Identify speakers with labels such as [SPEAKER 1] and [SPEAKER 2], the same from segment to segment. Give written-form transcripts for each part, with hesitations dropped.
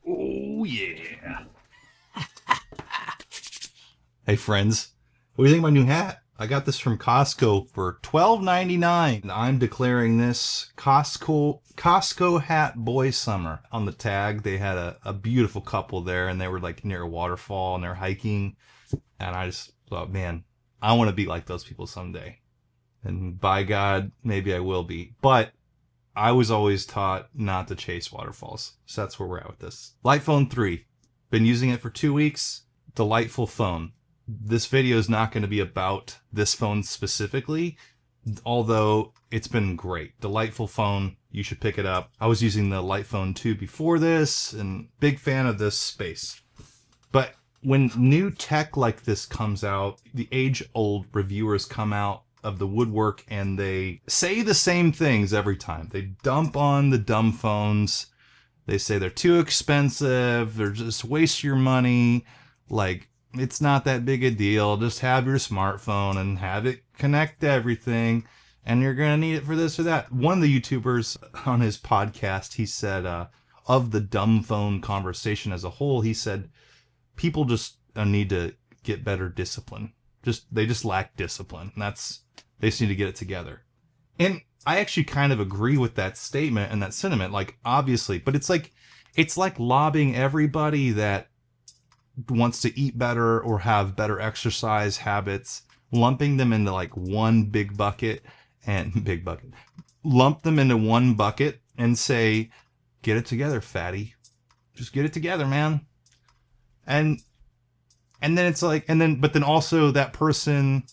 [SPEAKER 1] Oh, yeah. Hey, friends. What do you think of my new hat? I got this from Costco for $12.99. And I'm declaring this Costco hat boy summer. On the tag, they had a beautiful couple there, and they were like near a waterfall, and they're hiking. And I just thought, man, I want to be like those people someday. And by God, maybe I will be. But I was always taught not to chase waterfalls. So that's where we're at with this. Lightphone 3. Been using it for 2 weeks. Delightful phone. This video is not going to be about this phone specifically, although it's been great. Delightful phone. You should pick it up. I was using the Lightphone 2 before this, and big fan of this space. But when new tech like this comes out, the age-old reviewers come out of the woodwork and they say the same things every time. They dump on the dumb phones. They say they're too expensive. They're just waste your money. Like, it's not that big a deal. Just have your smartphone and have it connect to everything. And you're going to need it for this or that. One of the YouTubers on his podcast, he said, of the dumb phone conversation as a whole, he said, people just need to get better discipline. They just lack discipline. And they just need to get it together. And I actually kind of agree with that statement and that sentiment, like, obviously, but it's like lobbying everybody that wants to eat better or have better exercise habits, lumping them into like one big bucket lump them into one bucket and say, get it together, fatty. Just get it together, man. And then it's like, but then also that person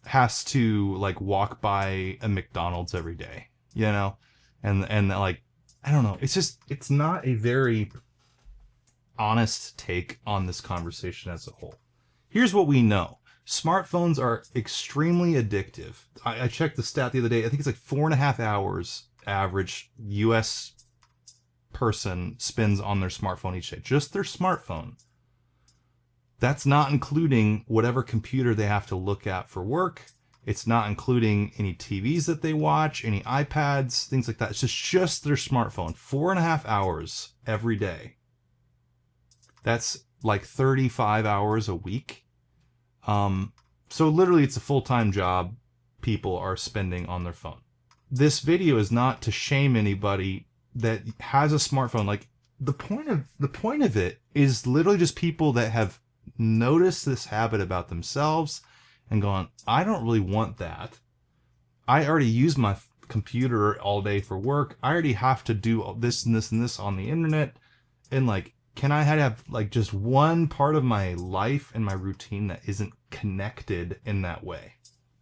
[SPEAKER 1] has to like walk by a McDonald's every day, you know? And like, I don't know. It's not a very honest take on this conversation as a whole. Here's what we know. Smartphones are extremely addictive. I checked the stat the other day. I think it's like 4.5 hours average US person spends on their smartphone each day. Just their smartphone. That's not including whatever computer they have to look at for work. It's not including any TVs that they watch, any iPads, things like that. It's just their smartphone. 4.5 hours every day. That's like 35 hours a week. So literally it's a full-time job people are spending on their phone. This video is not to shame anybody that has a smartphone. Like, the point of it is literally just people that have notice this habit about themselves and gone, I don't really want that. I already use my computer all day for work. I already have to do this and this and this on the internet. And like, can I have like just one part of my life and my routine that isn't connected in that way?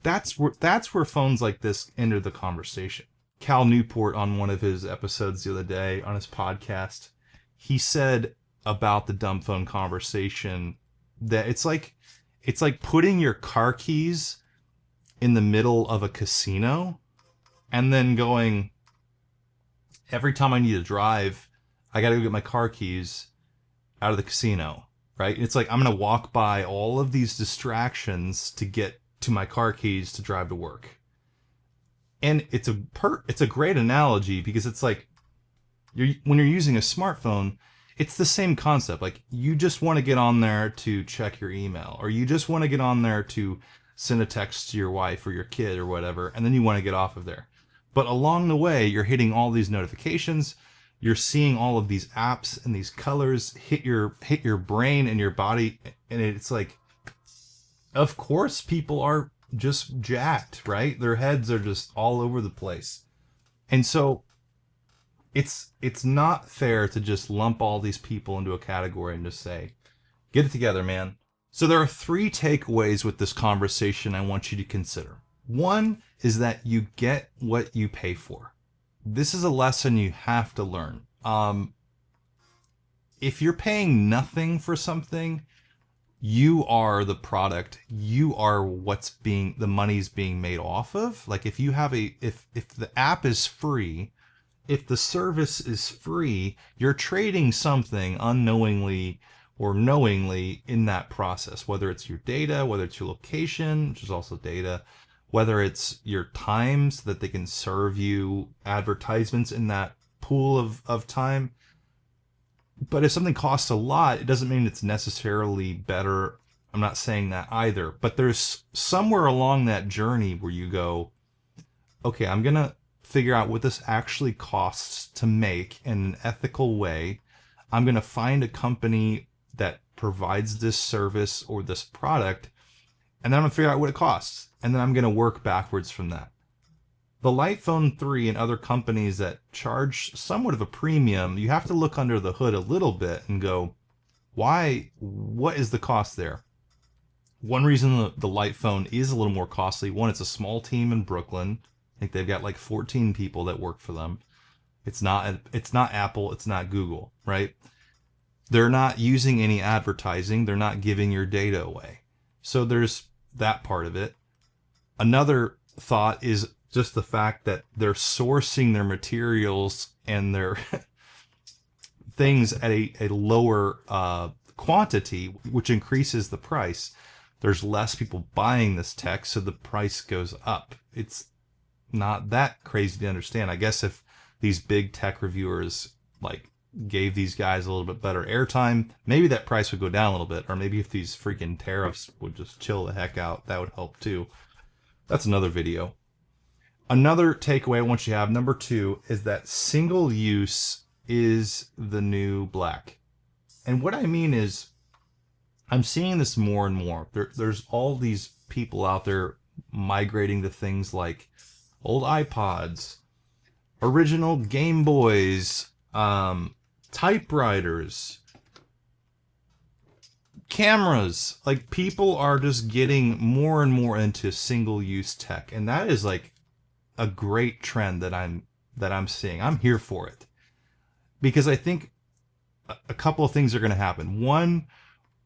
[SPEAKER 1] That's where phones like this enter the conversation. Cal Newport, on one of his episodes the other day on his podcast, he said about the dumb phone conversation that it's like putting your car keys in the middle of a casino and then going, every time I need to drive, I got to go get my car keys out of the casino, right? It's like I'm going to walk by all of these distractions to get to my car keys to drive to work. And it's a great analogy because it's like when you're using a smartphone, it's the same concept. Like, you just want to get on there to check your email, or you just want to get on there to send a text to your wife or your kid or whatever, and then you want to get off of there. But along the way, you're hitting all these notifications. You're seeing all of these apps and these colors hit your brain and your body, and it's like, of course, people are just jacked, right? Their heads are just all over the place, and so it's not fair to just lump all these people into a category and just say, get it together, man. So there are 3 takeaways with this conversation I want you to consider. One is that you get what you pay for. This is a lesson you have to learn. If you're paying nothing for something, you are the product. You are the money's being made off of. Like, if you have if the app is free, if the service is free, you're trading something unknowingly or knowingly in that process, whether it's your data, whether it's your location, which is also data, whether it's your time so that they can serve you advertisements in that pool of time. But if something costs a lot, it doesn't mean it's necessarily better. I'm not saying that either. But there's somewhere along that journey where you go, okay, I'm going to figure out what this actually costs to make in an ethical way. I'm going to find a company that provides this service or this product, and then I'm going to figure out what it costs. And then I'm going to work backwards from that. The Lightphone 3 and other companies that charge somewhat of a premium, you have to look under the hood a little bit and go, why? What is the cost there? One reason the Lightphone is a little more costly, one, it's a small team in Brooklyn. I think they've got like 14 people that work for them. It's not Apple, it's not Google, right? They're not using any advertising. They're not giving your data away. So there's that part of it. Another thought is just the fact that they're sourcing their materials and their things at a lower quantity, which increases the price. There's less people buying this tech, so the price goes up. It's not that crazy to understand. I guess if these big tech reviewers like gave these guys a little bit better airtime, maybe that price would go down a little bit. Or maybe if these freaking tariffs would just chill the heck out, that would help too. That's another video. Another takeaway I want you to have, number 2, is that single use is the new black. And what I mean is, I'm seeing this more and more. There's all these people out there migrating to things like old iPods, original Game Boys, typewriters, cameras. Like, people are just getting more and more into single-use tech, and that is like a great trend that I'm seeing. I'm here for it because I think a couple of things are going to happen. One,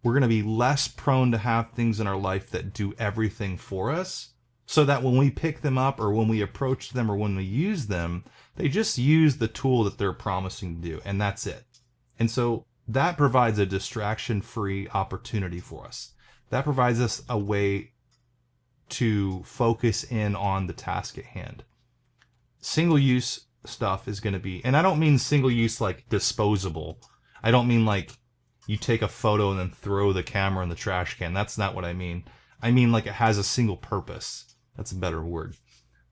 [SPEAKER 1] we're going to be less prone to have things in our life that do everything for us, so that when we pick them up or when we approach them or when we use them, they just use the tool that they're promising to do, and that's it. And so that provides a distraction-free opportunity for us. That provides us a way to focus in on the task at hand. Single-use stuff is going to be, and I don't mean single-use like disposable. I don't mean like you take a photo and then throw the camera in the trash can. That's not what I mean. I mean like it has a single purpose. That's a better word.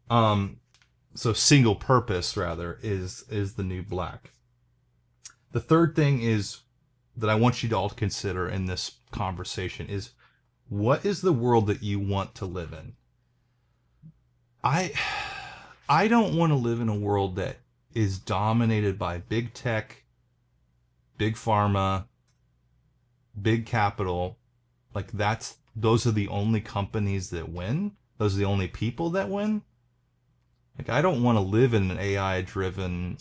[SPEAKER 1] So single purpose, rather, is the new black. The third thing is that I want you to all consider in this conversation is, what is the world that you want to live in? I don't want to live in a world that is dominated by big tech, big pharma, big capital. Like those are the only companies that win. Those are the only people that win. Like, I don't want to live in an AI-driven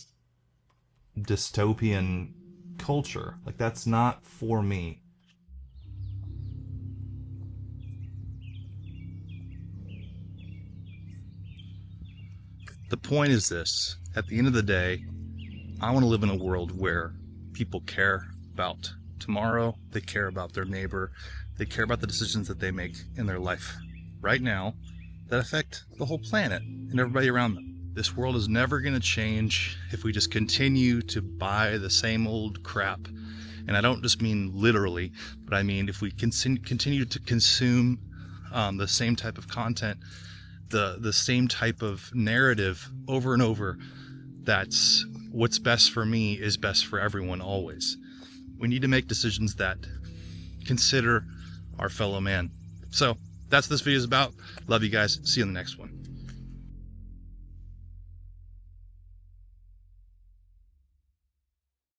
[SPEAKER 1] dystopian culture. Like, that's not for me. The point is this: at the end of the day, I want to live in a world where people care about tomorrow, they care about their neighbor, they care about the decisions that they make in their life right now that affect the whole planet and everybody around them. This world is never going to change if we just continue to buy the same old crap. And I don't just mean literally, but I mean if we continue to consume the same type of content, the same type of narrative over and over, that's what's best for me is best for everyone always. We need to make decisions that consider our fellow man. So that's what this video is about. Love you guys. See you in the next one.